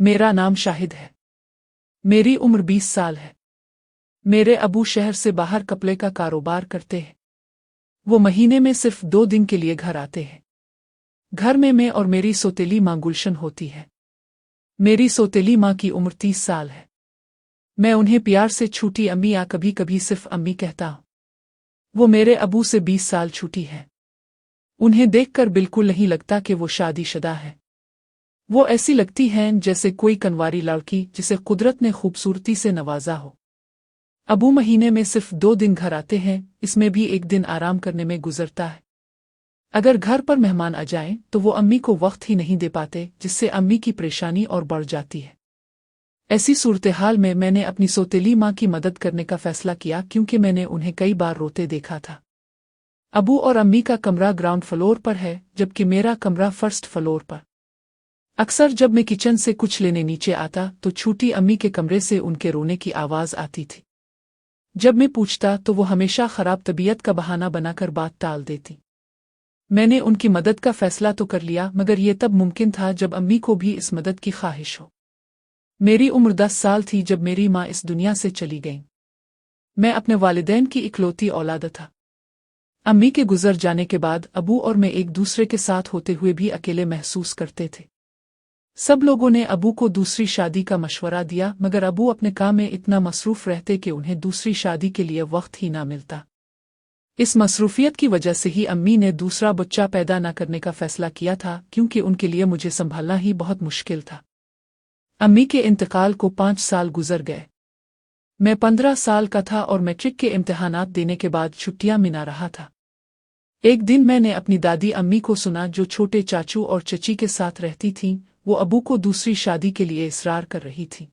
मेरा नाम शाहिद है। मेरी उम्र 20 साल है। मेरे अबू शहर से बाहर कपड़े का कारोबार करते हैं। वो महीने में सिर्फ 2 दिन के लिए घर आते हैं। घर में मैं और मेरी सौतेली माँ गुलशन होती है। मेरी सौतेली माँ की उम्र 30 साल है। मैं उन्हें प्यार से छोटी अम्मी या कभी कभी सिर्फ अम्मी कहता हूँ। वो मेरे अबू से 20 साल छोटी है। उन्हें देखकर बिल्कुल नहीं लगता कि वो शादीशुदा है। वो ऐसी लगती हैं जैसे कोई कनवारी लड़की जिसे कुदरत ने खूबसूरती से नवाजा हो। अबू महीने में सिर्फ 2 दिन घर आते हैं, इसमें भी एक दिन आराम करने में गुजरता है। अगर घर पर मेहमान आ जाएं तो वो अम्मी को वक्त ही नहीं दे पाते, जिससे अम्मी की परेशानी और बढ़ जाती है। ऐसी सूरत-ए-हाल में मैंने अपनी सौतेली माँ की मदद करने का फैसला किया, क्योंकि मैंने उन्हें कई बार रोते देखा था। अबू और अम्मी का कमरा ग्राउंड फ्लोर पर है, जबकि मेरा कमरा फर्स्ट फ्लोर पर। अक्सर जब मैं किचन से कुछ लेने नीचे आता तो छोटी अम्मी के कमरे से उनके रोने की आवाज़ आती थी। जब मैं पूछता तो वो हमेशा खराब तबीयत का बहाना बनाकर बात टाल देती। मैंने उनकी मदद का फैसला तो कर लिया, मगर ये तब मुमकिन था जब अम्मी को भी इस मदद की ख्वाहिश हो। मेरी उम्र 10 साल थी जब मेरी माँ इस दुनिया से चली गई। मैं अपने वालिदैन की इकलौती औलाद था। अम्मी के गुजर जाने के बाद अबू और मैं एक दूसरे के साथ होते हुए भी अकेले महसूस करते थे। सब लोगों ने अबू को दूसरी शादी का मशवरा दिया, मगर अबू अपने काम में इतना मसरूफ रहते कि उन्हें दूसरी शादी के लिए वक्त ही ना मिलता। इस मसरूफियत की वजह से ही अम्मी ने दूसरा बच्चा पैदा न करने का फैसला किया था, क्योंकि उनके लिए मुझे संभालना ही बहुत मुश्किल था। अम्मी के इंतकाल को 5 साल गुजर गए। मैं 15 साल का था और मैट्रिक के इम्तिहानात देने के बाद छुट्टियां मना रहा था। एक दिन मैंने अपनी दादी अम्मी को सुना, जो छोटे चाचू और चची के साथ रहती थीं। वो अबू को दूसरी शादी के लिए इसरार कर रही थी।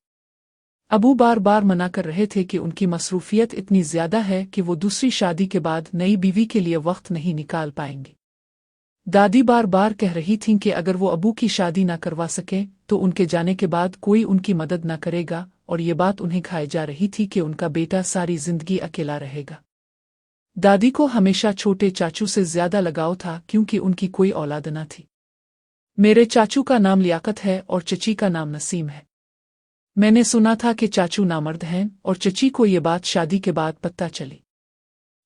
अबू बार बार मना कर रहे थे कि उनकी मसरूफियत इतनी ज्यादा है कि वो दूसरी शादी के बाद नई बीवी के लिए वक्त नहीं निकाल पाएंगे। दादी बार बार कह रही थीं कि अगर वो अबू की शादी ना करवा सके तो उनके जाने के बाद कोई उनकी मदद ना करेगा, और ये बात उन्हें खाई जा रही थी कि उनका बेटा सारी जिंदगी अकेला रहेगा। दादी को हमेशा छोटे चाचू से ज्यादा लगाव था, क्योंकि उनकी कोई औलाद न थी। मेरे चाचू का नाम लियाकत है और चची का नाम नसीम है। मैंने सुना था कि चाचू नामर्द हैं, और चची को ये बात शादी के बाद पता चली।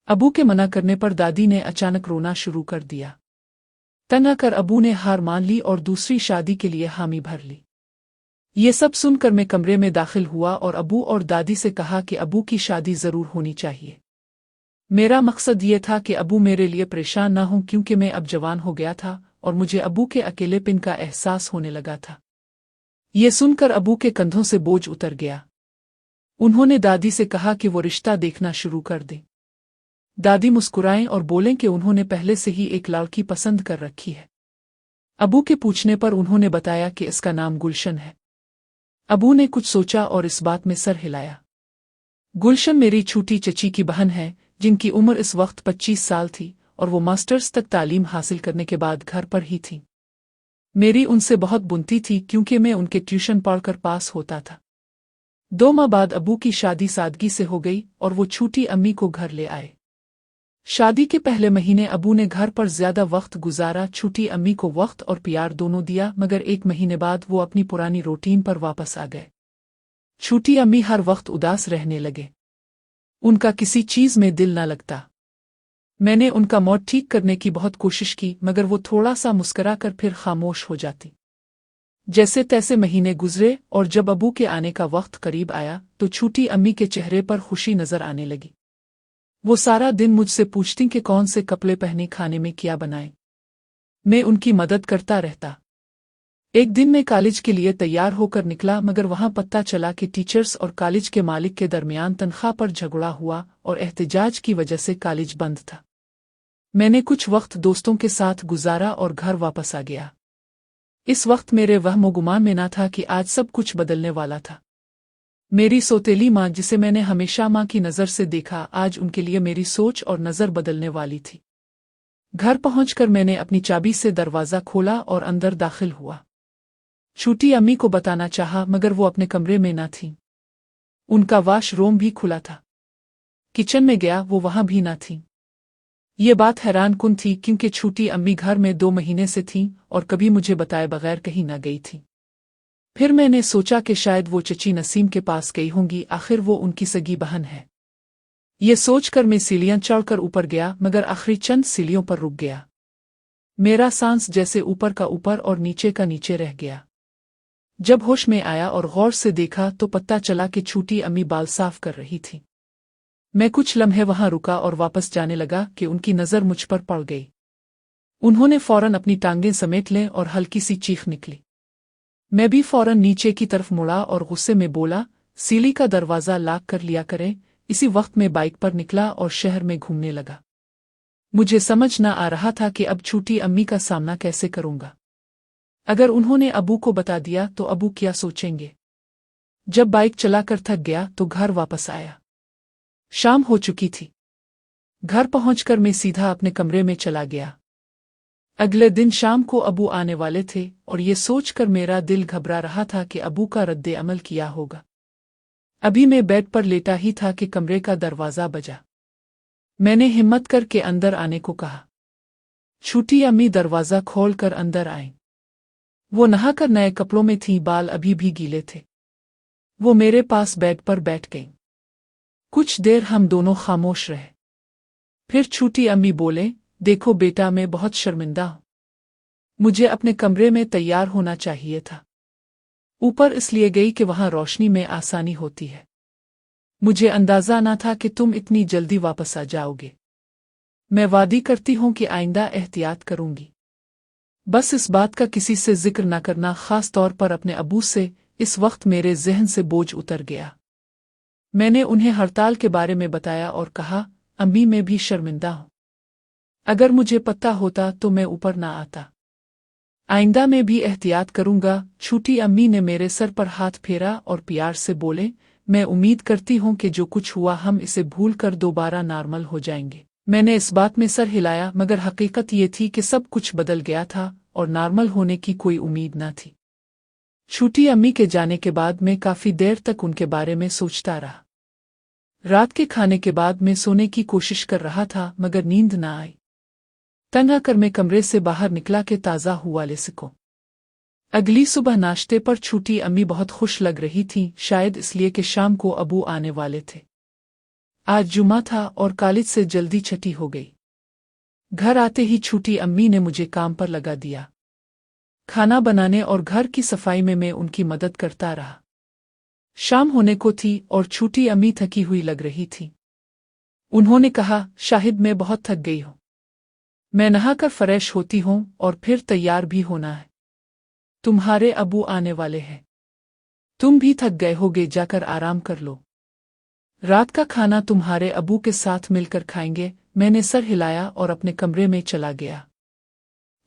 अबू के मना करने पर दादी ने अचानक रोना शुरू कर दिया। तंग आकर अबू ने हार मान ली और दूसरी शादी के लिए हामी भर ली। ये सब सुनकर मैं कमरे में दाखिल हुआ और अबू और दादी से कहा कि अबू की शादी जरूर होनी चाहिए। मेरा मकसद ये था कि अबू मेरे लिए परेशान ना हों, क्योंकि मैं अब जवान हो गया था और मुझे अबू के अकेलेपन का एहसास होने लगा था। ये सुनकर अबू के कंधों से बोझ उतर गया। उन्होंने दादी से कहा कि वो रिश्ता देखना शुरू कर दें। दादी मुस्कुराएं और बोलें कि उन्होंने पहले से ही एक लड़की पसंद कर रखी है। अबू के पूछने पर उन्होंने बताया कि इसका नाम गुलशन है। अबू ने कुछ सोचा और इस बात में सर हिलाया। गुलशन मेरी छोटी चची की बहन है, जिनकी उम्र इस वक्त 25 साल थी, और वो मास्टर्स तक तालीम हासिल करने के बाद घर पर ही थी। मेरी उनसे बहुत बुनती थी, क्योंकि मैं उनके ट्यूशन पढ़कर पास होता था। 2 माह बाद अबू की शादी सादगी से हो गई और वो छोटी अम्मी को घर ले आए। शादी के पहले महीने अबू ने घर पर ज्यादा वक्त गुजारा, छोटी अम्मी को वक्त और प्यार दोनों दिया, मगर 1 महीने बाद वो अपनी पुरानी रूटीन पर वापस आ गए। छोटी अम्मी हर वक्त उदास रहने लगे। उनका किसी चीज में दिल न लगता। मैंने उनका मूड ठीक करने की बहुत कोशिश की, मगर वो थोड़ा सा मुस्कुरा कर फिर खामोश हो जाती। जैसे तैसे महीने गुजरे और जब अबू के आने का वक्त करीब आया तो छोटी अम्मी के चेहरे पर खुशी नजर आने लगी। वो सारा दिन मुझसे पूछती कि कौन से कपड़े पहने, खाने में क्या बनाएं। मैं उनकी मदद करता रहता। एक दिन मैं कॉलेज के लिए तैयार होकर निकला, मगर वहां पता चला कि टीचर्स और कॉलेज के मालिक के दरमियान तनख्वाह पर झगड़ा हुआ और एहतजाज की वजह से कॉलेज बंद था। मैंने कुछ वक्त दोस्तों के साथ गुजारा और घर वापस आ गया। इस वक्त मेरे वहम गुमान में ना था कि आज सब कुछ बदलने वाला था। मेरी सौतेली माँ, जिसे मैंने हमेशा माँ की नज़र से देखा, आज उनके लिए मेरी सोच और नज़र बदलने वाली थी। घर पहुंचकर मैंने अपनी चाबी से दरवाज़ा खोला और अंदर दाखिल हुआ। छोटी अम्मी को बताना चाहा, मगर वो अपने कमरे में ना थी। उनका वॉशरूम भी खुला था। किचन में गया, वो वहां भी ना थी। ये बात हैरानकुन थी, क्योंकि छोटी अम्मी घर में 2 महीने से थीं और कभी मुझे बताए बगैर कहीं न गई थी। फिर मैंने सोचा कि शायद वो चची नसीम के पास गई होंगी, आखिर वो उनकी सगी बहन है। ये सोचकर मैं सीढ़ियां चढ़कर ऊपर गया, मगर आखिरी चंद सीढ़ियों पर रुक गया। मेरा सांस जैसे ऊपर का ऊपर और नीचे का नीचे रह गया। जब होश में आया और गौर से देखा तो पता चला कि छोटी अम्मी बाल साफ कर रही थी। मैं कुछ लम्हे वहां रुका और वापस जाने लगा कि उनकी नज़र मुझ पर पड़ गई। उन्होंने फौरन अपनी टांगें समेट लें और हल्की सी चीख निकली। मैं भी फौरन नीचे की तरफ मुड़ा और गुस्से में बोला, सीढ़ी का दरवाज़ा लॉक कर लिया करें। इसी वक्त मैं बाइक पर निकला और शहर में घूमने लगा। मुझे समझ न आ रहा था कि अब छोटी अम्मी का सामना कैसे करूंगा। अगर उन्होंने अबू को बता दिया तो अबू क्या सोचेंगे। जब बाइक चलाकर थक गया तो घर वापस आया। शाम हो चुकी थी। घर पहुंचकर मैं सीधा अपने कमरे में चला गया। अगले दिन शाम को अबू आने वाले थे और ये सोचकर मेरा दिल घबरा रहा था कि अबू का रद्दे अमल किया होगा। अभी मैं बेड पर लेटा ही था कि कमरे का दरवाज़ा बजा। मैंने हिम्मत करके अंदर आने को कहा। छोटी अम्मी दरवाज़ा खोलकर अंदर आईं। वो नहाकर नए कपड़ों में थीं, बाल अभी भी गीले थे। वो मेरे पास बेड पर बैठ गईं। कुछ देर हम दोनों खामोश रहे। फिर छोटी अम्मी बोले, देखो बेटा, मैं बहुत शर्मिंदा हूं। मुझे अपने कमरे में तैयार होना चाहिए था। ऊपर इसलिए गई कि वहां रोशनी में आसानी होती है। मुझे अंदाजा ना था कि तुम इतनी जल्दी वापस आ जाओगे। मैं वादी करती हूं कि आइंदा एहतियात करूंगी। बस इस बात का किसी से जिक्र न करना, खास तौर पर अपने अबू से। इस वक्त मेरे ज़हन से बोझ उतर गया। मैंने उन्हें हड़ताल के बारे में बताया और कहा, अम्मी मैं भी शर्मिंदा हूं। अगर मुझे पता होता तो मैं ऊपर ना आता। आइंदा मैं भी एहतियात करूंगा। छोटी अम्मी ने मेरे सर पर हाथ फेरा और प्यार से बोले, मैं उम्मीद करती हूं कि जो कुछ हुआ हम इसे भूल कर दोबारा नॉर्मल हो जाएंगे। मैंने इस बात में सर हिलाया, मगर हकीकत ये थी कि सब कुछ बदल गया था और नॉर्मल होने की कोई उम्मीद न थी। छोटी अम्मी के जाने के बाद मैं काफी देर तक उनके बारे में सोचता रहा। रात के खाने के बाद मैं सोने की कोशिश कर रहा था, मगर नींद न आई। तंग आकर मैं कमरे से बाहर निकला कि ताज़ा हुआ ले सकूं। अगली सुबह नाश्ते पर छोटी अम्मी बहुत खुश लग रही थीं, शायद इसलिए कि शाम को अबू आने वाले थे। आज जुमा था और कॉलेज से जल्दी छुट्टी हो गई। घर आते ही छोटी अम्मी ने मुझे काम पर लगा दिया। खाना बनाने और घर की सफाई में मैं उनकी मदद करता रहा। शाम होने को थी और छोटी अम्मी थकी हुई लग रही थी। उन्होंने कहा, शाहिद मैं बहुत थक गई हूं। मैं नहाकर फ्रेश होती हूं और फिर तैयार भी होना है। तुम्हारे अबू आने वाले हैं। तुम भी थक गए होगे, जाकर आराम कर लो। रात का खाना तुम्हारे अबू के साथ मिलकर खाएंगे। मैंने सर हिलाया और अपने कमरे में चला गया।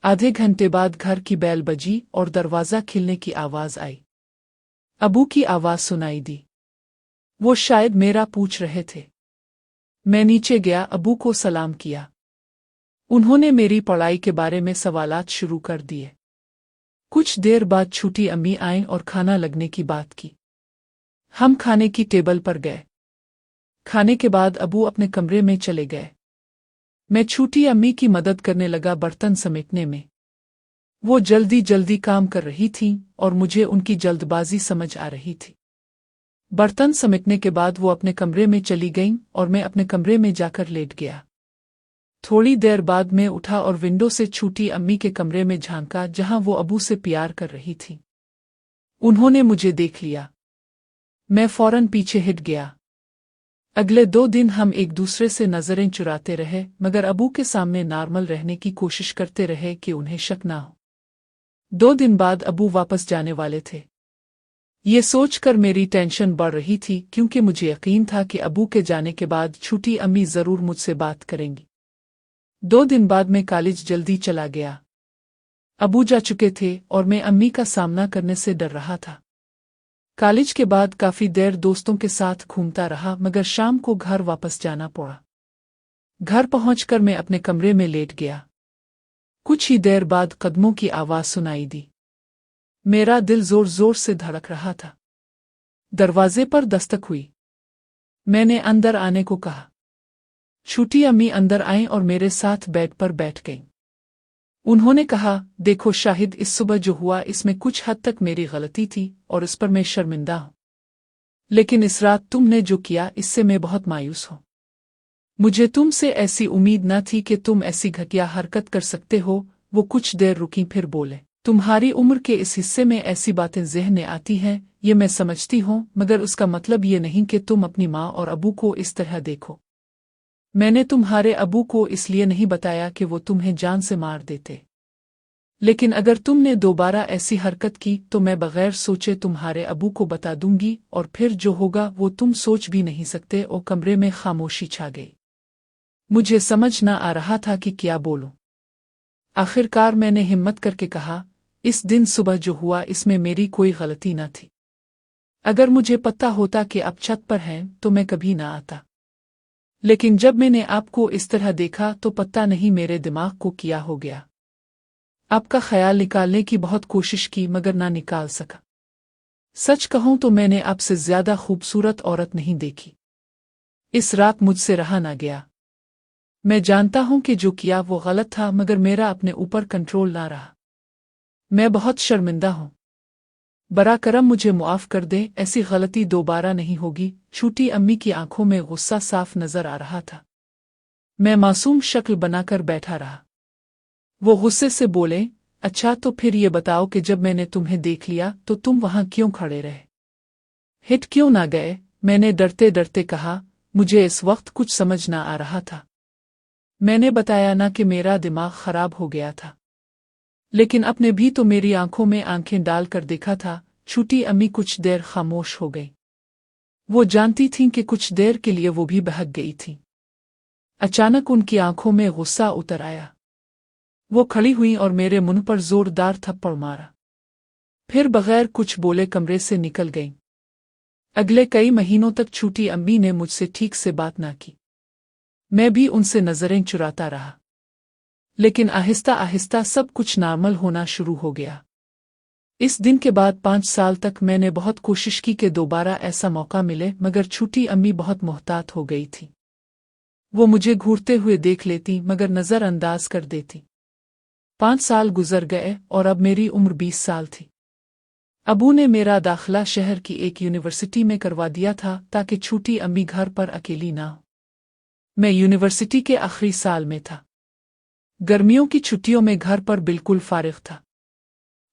आधे घंटे बाद घर की बेल बजी और दरवाज़ा खिलने की आवाज़ आई। अबू की आवाज़ सुनाई दी। वो शायद मेरा पूछ रहे थे। मैं नीचे गया, अबू को सलाम किया। उन्होंने मेरी पढ़ाई के बारे में सवालात शुरू कर दिए। कुछ देर बाद छोटी अम्मी आईं और खाना लगने की बात की। हम खाने की टेबल पर गए। खाने के बाद अबू अपने कमरे में चले गए। मैं छोटी अम्मी की मदद करने लगा बर्तन समेटने में। वो जल्दी जल्दी काम कर रही थीं और मुझे उनकी जल्दबाजी समझ आ रही थी। बर्तन समेटने के बाद वो अपने कमरे में चली गईं और मैं अपने कमरे में जाकर लेट गया। थोड़ी देर बाद मैं उठा और विंडो से छोटी अम्मी के कमरे में झांका, जहां वो अबू से प्यार कर रही थी। उन्होंने मुझे देख लिया। मैं फौरन पीछे हट गया। अगले 2 दिन हम एक दूसरे से नजरें चुराते रहे, मगर अबू के सामने नॉर्मल रहने की कोशिश करते रहे कि उन्हें शक ना हो। 2 दिन बाद अबू वापस जाने वाले थे। ये सोचकर मेरी टेंशन बढ़ रही थी, क्योंकि मुझे यकीन था कि अबू के जाने के बाद छोटी अम्मी जरूर मुझसे बात करेंगी। 2 दिन बाद मैं कॉलेज जल्दी चला गया। अबू जा चुके थे और मैं अम्मी का सामना करने से डर रहा था। कॉलेज के बाद काफी देर दोस्तों के साथ घूमता रहा, मगर शाम को घर वापस जाना पड़ा। घर पहुंचकर मैं अपने कमरे में लेट गया। कुछ ही देर बाद कदमों की आवाज सुनाई दी। मेरा दिल जोर जोर से धड़क रहा था। दरवाजे पर दस्तक हुई। मैंने अंदर आने को कहा। छोटी अम्मी अंदर आईं और मेरे साथ बेड पर बैठ गईं। उन्होंने कहा, देखो शाहिद, इस सुबह जो हुआ इसमें कुछ हद तक मेरी गलती थी और इस पर मैं शर्मिंदा हूं। लेकिन इस रात तुमने जो किया इससे मैं बहुत मायूस हूं। मुझे तुमसे ऐसी उम्मीद न थी कि तुम ऐसी घटिया हरकत कर सकते हो। वो कुछ देर रुकी फिर बोले, तुम्हारी उम्र के इस हिस्से में ऐसी बातें ज़हन में आती हैं, ये मैं समझती हूँ, मगर उसका मतलब ये नहीं कि तुम अपनी माँ और अबू को इस तरह देखो। मैंने तुम्हारे अबू को इसलिए नहीं बताया कि वो तुम्हें जान से मार देते। लेकिन अगर तुमने दोबारा ऐसी हरकत की तो मैं बगैर सोचे तुम्हारे अबू को बता दूंगी और फिर जो होगा वो तुम सोच भी नहीं सकते। और कमरे में खामोशी छा गई। मुझे समझ न आ रहा था कि क्या बोलूं। आखिरकार मैंने हिम्मत करके कहा, इस दिन सुबह जो हुआ इसमें मेरी कोई गलती न थी। अगर मुझे पता होता कि आप छत पर हैं तो मैं कभी ना आता। लेकिन जब मैंने आपको इस तरह देखा तो पता नहीं मेरे दिमाग को क्या हो गया। आपका ख्याल निकालने की बहुत कोशिश की मगर ना निकाल सका। सच कहूं तो मैंने आपसे ज्यादा खूबसूरत औरत नहीं देखी। इस रात मुझसे रहा ना गया। मैं जानता हूं कि जो किया वो गलत था, मगर मेरा अपने ऊपर कंट्रोल ना रहा। मैं बहुत शर्मिंदा हूं। बरा करम मुझे मुआफ कर दे, ऐसी गलती दोबारा नहीं होगी। छोटी अम्मी की आंखों में गुस्सा साफ नजर आ रहा था। मैं मासूम शक्ल बनाकर बैठा रहा। वो गुस्से से बोले, अच्छा तो फिर ये बताओ कि जब मैंने तुम्हें देख लिया तो तुम वहां क्यों खड़े रहे? हिट क्यों ना गए? मैंने डरते डरते कहा, मुझे इस वक्त कुछ समझ ना आ रहा था। मैंने बताया ना कि मेरा दिमाग खराब हो गया था। लेकिन अपने भी तो मेरी आंखों में आंखें डालकर देखा था। छोटी अम्मी कुछ देर खामोश हो गई। वो जानती थीं कि कुछ देर के लिए वो भी बहक गई थी। अचानक उनकी आंखों में गुस्सा उतर आया। वो खड़ी हुई और मेरे मुंह पर जोरदार थप्पड़ मारा। फिर बगैर कुछ बोले कमरे से निकल गईं। अगले कई महीनों तक छोटी अम्मी ने मुझसे ठीक से बात ना की। मैं भी उनसे नजरें चुराता रहा। लेकिन आहिस्ता आहिस्ता सब कुछ नॉर्मल होना शुरू हो गया। इस दिन के बाद 5 साल तक मैंने बहुत कोशिश की कि दोबारा ऐसा मौका मिले, मगर छोटी अम्मी बहुत मोहतात हो गई थी। वो मुझे घूरते हुए देख लेती मगर नज़रअंदाज कर देती। 5 साल गुजर गए और अब मेरी उम्र 20 साल थी। अबू ने मेरा दाखिला शहर की एक यूनिवर्सिटी में करवा दिया था ताकि छोटी अम्मी घर पर अकेली ना हो। मैं यूनिवर्सिटी के आखिरी साल में था। गर्मियों की छुट्टियों में घर पर बिल्कुल फारिग था।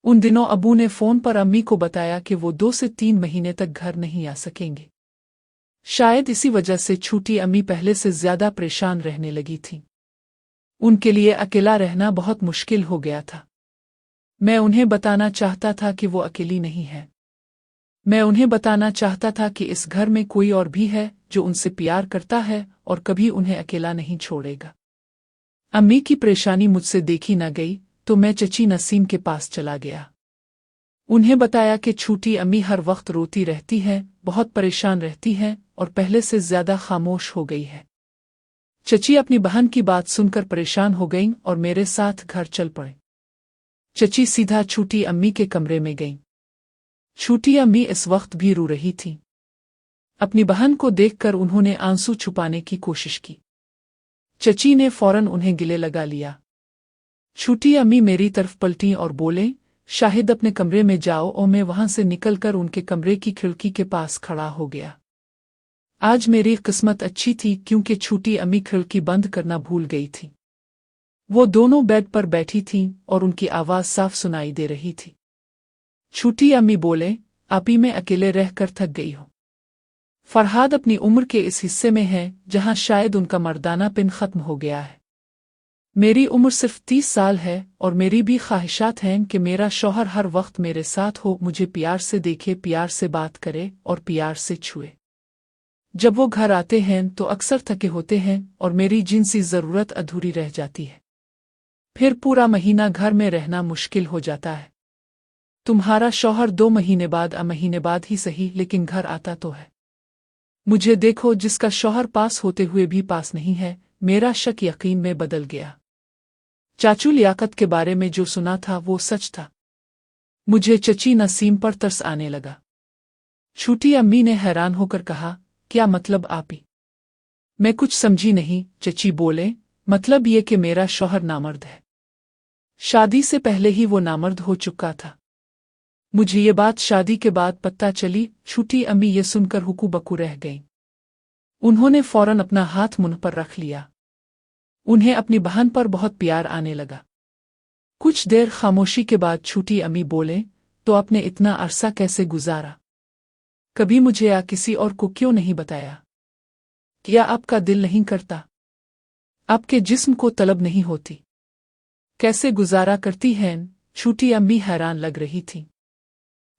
उन दिनों अबू ने फ़ोन पर अम्मी को बताया कि वो 2 से 3 महीने तक घर नहीं आ सकेंगे। शायद इसी वजह से छोटी अम्मी पहले से ज्यादा परेशान रहने लगी थी। उनके लिए अकेला रहना बहुत मुश्किल हो गया था। मैं उन्हें बताना चाहता था कि वो अकेली नहीं है। मैं उन्हें बताना चाहता था कि इस घर में कोई और भी है जो उनसे प्यार करता है और कभी उन्हें अकेला नहीं छोड़ेगा। अम्मी की परेशानी मुझसे देखी न गई तो मैं चची नसीम के पास चला गया। उन्हें बताया कि छोटी अम्मी हर वक्त रोती रहती है, बहुत परेशान रहती है और पहले से ज्यादा खामोश हो गई है। चची अपनी बहन की बात सुनकर परेशान हो गईं और मेरे साथ घर चल पड़े। चची सीधा छोटी अम्मी के कमरे में गईं। छोटी अम्मी इस वक्त भी रो रही थी। अपनी बहन को देखकर उन्होंने आंसू छुपाने की कोशिश की। चची ने फौरन उन्हें गले लगा लिया। छोटी अम्मी मेरी तरफ पलटी और बोले, शाहिद अपने कमरे में जाओ। और मैं वहां से निकलकर उनके कमरे की खिड़की के पास खड़ा हो गया। आज मेरी किस्मत अच्छी थी क्योंकि छोटी अम्मी खिड़की बंद करना भूल गई थी। वो दोनों बेड पर बैठी थीं और उनकी आवाज साफ सुनाई दे रही थी। छोटी अम्मी बोले, आपी मैं अकेले रहकर थक गई हूं। फरहाद अपनी उम्र के इस हिस्से में है जहां शायद उनका मर्दानापन खत्म हो गया है। मेरी उम्र सिर्फ 30 साल है और मेरी भी ख्वाहिशात हैं कि मेरा शौहर हर वक्त मेरे साथ हो, मुझे प्यार से देखे, प्यार से बात करे और प्यार से छुए। जब वो घर आते हैं तो अक्सर थके होते हैं और मेरी जिनसी ज़रूरत अधूरी रह जाती है। फिर पूरा महीना घर में रहना मुश्किल हो जाता है। तुम्हारा शौहर 2 महीने बाद ही सही लेकिन घर आता तो है। मुझे देखो, जिसका शौहर पास होते हुए भी पास नहीं है। मेरा शक यकीन में बदल गया। चाचू लियाकत के बारे में जो सुना था वो सच था। मुझे चची नसीम पर तरस आने लगा। छोटी अम्मी ने हैरान होकर कहा, क्या मतलब आपी? मैं कुछ समझी नहीं। चची बोले, मतलब ये कि मेरा शौहर नामर्द है। शादी से पहले ही वो नामर्द हो चुका था। मुझे ये बात शादी के बाद पता चली। छोटी अम्मी ये सुनकर हुकू बकू रह गईं। उन्होंने फौरन अपना हाथ मुंह पर रख लिया। उन्हें अपनी बहन पर बहुत प्यार आने लगा। कुछ देर खामोशी के बाद छोटी अम्मी बोले, तो आपने इतना अरसा कैसे गुजारा? कभी मुझे या किसी और को क्यों नहीं बताया? क्या आपका दिल नहीं करता? आपके जिस्म को तलब नहीं होती? कैसे गुजारा करती हैं? छोटी अम्मी हैरान लग रही थीं।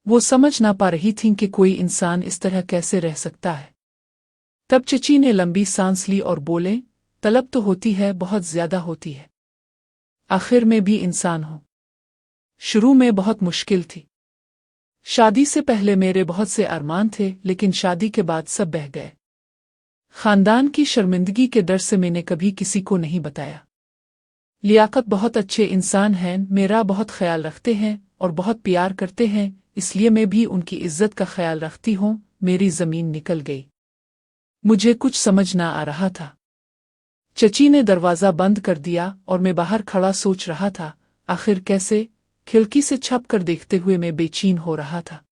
वो समझ ना पा रही थीं कि कोई इंसान इस तरह कैसे रह सकता है। तब चची ने लंबी सांस ली और बोले, तलब तो होती है, बहुत ज्यादा होती है। आखिर में भी इंसान हो। शुरू में बहुत मुश्किल थी। शादी से पहले मेरे बहुत से अरमान थे, लेकिन शादी के बाद सब बह गए। खानदान की शर्मिंदगी के डर से मैंने कभी किसी को नहीं बताया। लियाकत बहुत अच्छे इंसान हैं, मेरा बहुत ख्याल रखते हैं और बहुत प्यार करते हैं, इसलिए मैं भी उनकी इज्जत का ख्याल रखती हूँ। मेरी जमीन निकल गई। मुझे कुछ समझ ना आ रहा था। चची ने दरवाज़ा बंद कर दिया और मैं बाहर खड़ा सोच रहा था, आखिर कैसे? खिड़की से छप कर देखते हुए मैं बेचैन हो रहा था।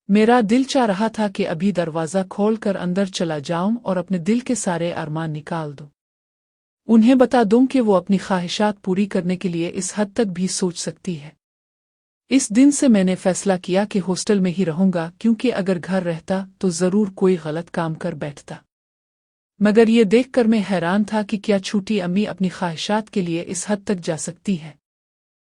मेरा दिल चाह रहा था कि अभी दरवाज़ा खोल कर अंदर चला जाऊं और अपने दिल के सारे अरमान निकाल दूं। उन्हें बता दूं कि वो अपनी ख्वाहिशात पूरी करने के लिए इस हद तक भी सोच सकती है। इस दिन से मैंने फैसला किया कि हॉस्टल में ही रहूंगा, क्योंकि अगर घर रहता तो ज़रूर कोई गलत काम कर बैठता। मगर ये देखकर मैं हैरान था कि क्या छोटी अम्मी अपनी ख्वाहिशात के लिए इस हद तक जा सकती है।